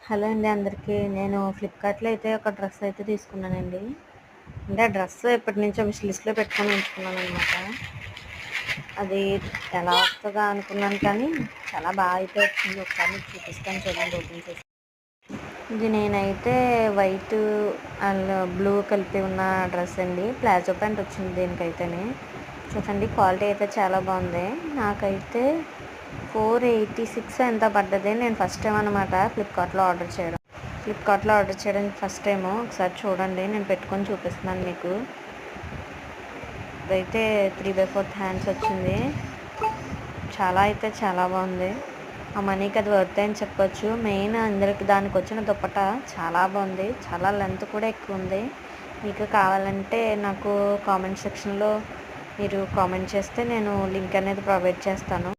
Hello అండి అందరికీ. నేను ఫ్లిప్‌కార్ట్‌లో అయితే ఒక డ్రెస్ అయితే తీసుకున్నానండి. అంటే ఆ డ్రెస్ ఎప్పటినుంచో విష్ లిస్ట్‌లో పెట్టుకొని ఉంచుకున్నాననమాట. అది ఎలా వస్తదా అనుకున్నాను కానీ చాలా బాగా అయితే వచ్చింది. ఒకసారి మీకు చూపిస్తాను చూడండి ఓపెన్ చేసి. ఇది నేనైతే వైట్ అండ్ బ్లూ కలిపి ఉన్న డ్రెస్ అండి. ప్లాజో ప్యాంట్ వచ్చింది దీనికైతేనే. చూడండి క్వాలిటీ అయితే చాలా బాగుంది. నాకైతే 486 ఎంత పడ్డది. నేను ఫస్ట్ టైం అనమాట ఫ్లిప్‌కార్ట్‌లో ఆర్డర్ చేయడం. First time. ఒకసారి చూడండి, నేను పెట్టుకొని చూపిస్తున్నాను మీకు. ఇదైతే 3/4 హ్యాండ్స్ వచ్చింది. చాలా అయితే చాలా బాగుంది. ఆ మనీకి అది వర్త్ అని చెప్పొచ్చు. మెయిన్ అందరికి దానికి వచ్చిన దుప్పట చాలా బాగుంది. చాలా లెంత్ కూడా ఎక్కువ ఉంది. మీకు కావాలంటే నాకు కామెంట్ సెక్షన్లో మీరు కామెంట్ చేస్తే నేను లింక్ అనేది ప్రొవైడ్ చేస్తాను.